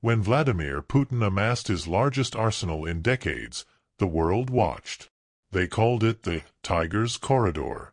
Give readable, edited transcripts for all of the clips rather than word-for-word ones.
When Vladimir Putin amassed his largest arsenal in decades, the world watched. They called it the Tiger's Corridor.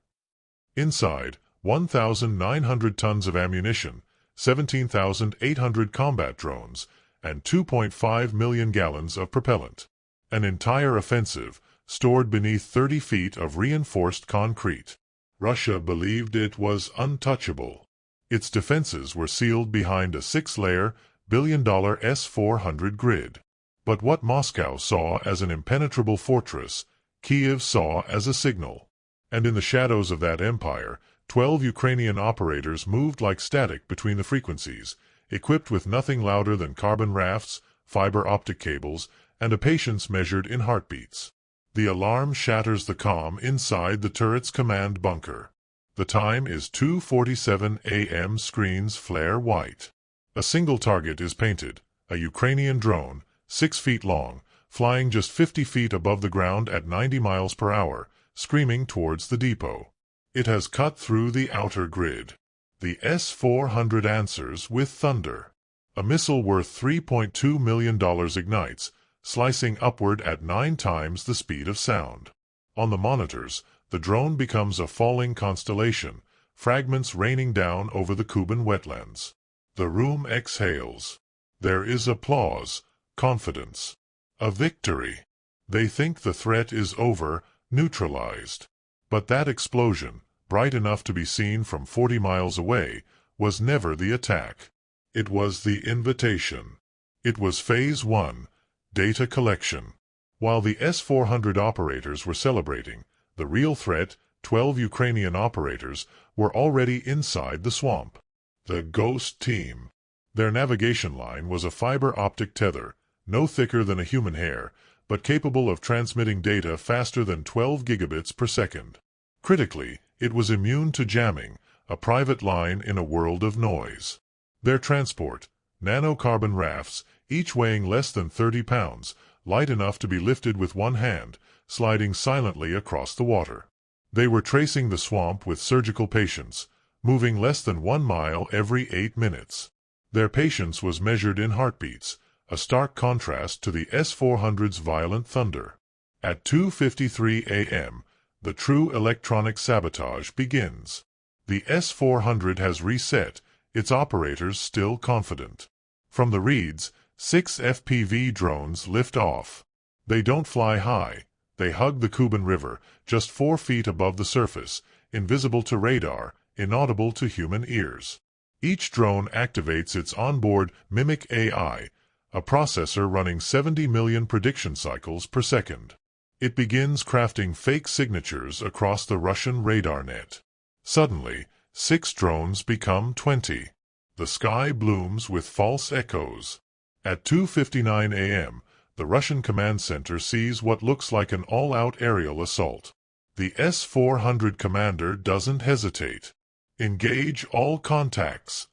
Inside, 1,900 tons of ammunition, 17,800 combat drones, and 2.5 million gallons of propellant. An entire offensive, stored beneath 30 feet of reinforced concrete. Russia believed it was untouchable. Its defenses were sealed behind a 6-layer, billion-dollar S-400 grid. But what Moscow saw as an impenetrable fortress, Kiev saw as a signal. And in the shadows of that empire, 12 Ukrainian operators moved like static between the frequencies, equipped with nothing louder than carbon rafts, fiber optic cables, and a patience measured in heartbeats. The alarm shatters the calm inside the turret's command bunker. The time is 2:47 a.m. Screens flare white. A single target is painted, a Ukrainian drone, 6 feet long, flying just 50 feet above the ground at 90 miles per hour, screaming towards the depot. It has cut through the outer grid. The S-400 answers with thunder. A missile worth $3.2 million ignites, slicing upward at 9 times the speed of sound. On the monitors, the drone becomes a falling constellation, fragments raining down over the Kuban wetlands. The room exhales. There is applause, confidence. A victory. They think the threat is over, neutralized. But that explosion, bright enough to be seen from 40 miles away, was never the attack. It was the invitation. It was Phase 1, data collection. While the S-400 operators were celebrating, the real threat, 12 Ukrainian operators, were already inside the swamp. The Ghost Team. Their navigation line was a fiber optic tether, no thicker than a human hair, but capable of transmitting data faster than 12 gigabits per second. Critically, it was immune to jamming, a private line in a world of noise. Their transport, nanocarbon rafts, each weighing less than 30 pounds, light enough to be lifted with one hand, sliding silently across the water. They were tracing the swamp with surgical patience, moving less than 1 mile every 8 minutes. Their patience was measured in heartbeats, a stark contrast to the S-400's violent thunder. At 2:53 a.m., the true electronic sabotage begins. The S-400 has reset, its operators still confident. From the reeds, 6 FPV drones lift off. They don't fly high. They hug the Kuban River, just 4 feet above the surface, invisible to radar, inaudible to human ears. Each drone activates its onboard Mimic AI, a processor running 70 million prediction cycles per second. It begins crafting fake signatures across the Russian radar net. Suddenly, 6 drones become 20. The sky blooms with false echoes. At 2:59 a.m., the Russian command center sees what looks like an all-out aerial assault. The S-400 commander doesn't hesitate. Engage all contacts.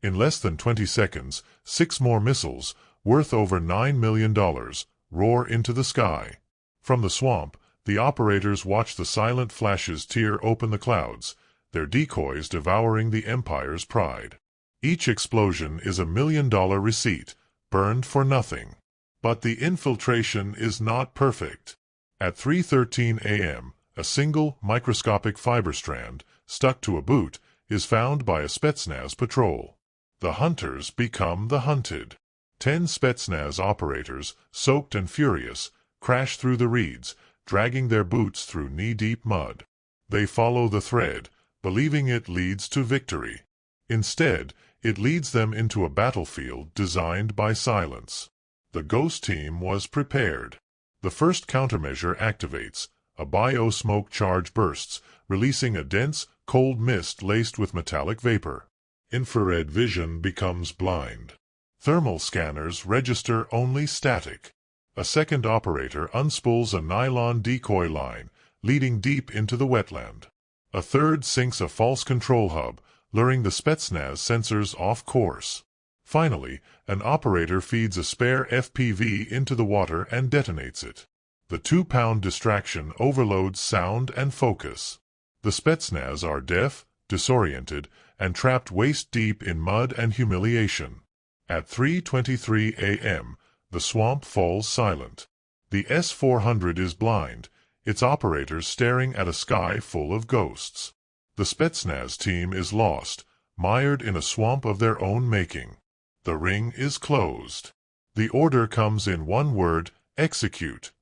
In less than 20 seconds, 6 more missiles, worth over $9 million, roar into the sky. From the swamp, the operators watch the silent flashes tear open the clouds, their decoys devouring the Empire's pride. Each explosion is a $1 million receipt, burned for nothing. But the infiltration is not perfect. At 3:13 a.m., a single, microscopic fiber strand, stuck to a boot, is found by a Spetsnaz patrol. The hunters become the hunted. 10 Spetsnaz operators, soaked and furious, crash through the reeds, dragging their boots through knee-deep mud. They follow the thread, believing it leads to victory. Instead, it leads them into a battlefield designed by silence. The Ghost Team was prepared. The first countermeasure activates. A bio-smoke charge bursts, releasing a dense, cold mist laced with metallic vapor. Infrared vision becomes blind. Thermal scanners register only static. A second operator unspools a nylon decoy line, leading deep into the wetland. A third sinks a false control hub, luring the Spetsnaz sensors off course. Finally, an operator feeds a spare FPV into the water and detonates it. The 2-pound distraction overloads sound and focus. The Spetsnaz are deaf, disoriented, and trapped waist-deep in mud and humiliation. At 3:23 a.m., the swamp falls silent. The S-400 is blind, its operators staring at a sky full of ghosts. The Spetsnaz team is lost, mired in a swamp of their own making. The ring is closed. The order comes in one word: execute.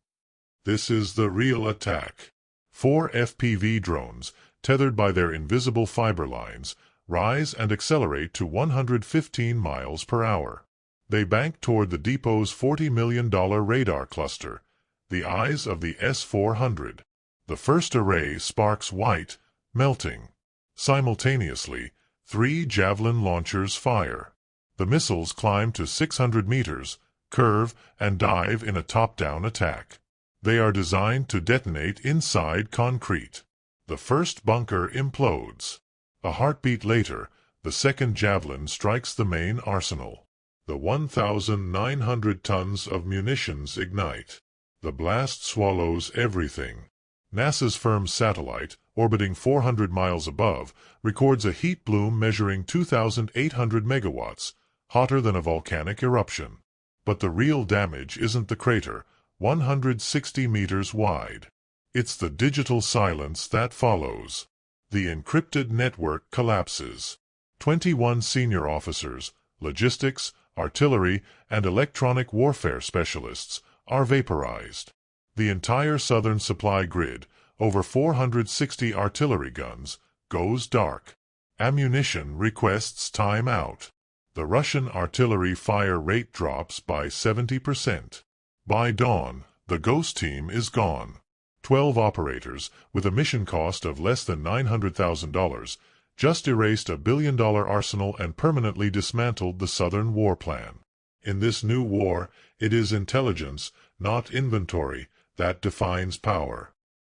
This is the real attack. 4 FPV drones, tethered by their invisible fiber lines, rise and accelerate to 115 miles per hour. They bank toward the depot's $40 million radar cluster, the eyes of the S-400. The first array sparks white, melting. Simultaneously, 3 Javelin launchers fire. The missiles climb to 600 meters, curve, and dive in a top-down attack. They are designed to detonate inside concrete. The first bunker implodes. A heartbeat later, the second Javelin strikes the main arsenal. The 1,900 tons of munitions ignite. The blast swallows everything. NASA's firm satellite, orbiting 400 miles above, records a heat plume measuring 2,800 megawatts, hotter than a volcanic eruption. But the real damage isn't the crater, 160 meters wide. It's the digital silence that follows. The encrypted network collapses. 21 senior officers, logistics, artillery, and electronic warfare specialists are vaporized. The entire southern supply grid, over 460 artillery guns, goes dark. Ammunition requests time out. The Russian artillery fire rate drops by 70%. By dawn, the ghost team is gone. 12 operators, with a mission cost of less than $900,000, just erased a billion-dollar arsenal and permanently dismantled the Southern war plan. In this new war, it is intelligence, not inventory, that defines power.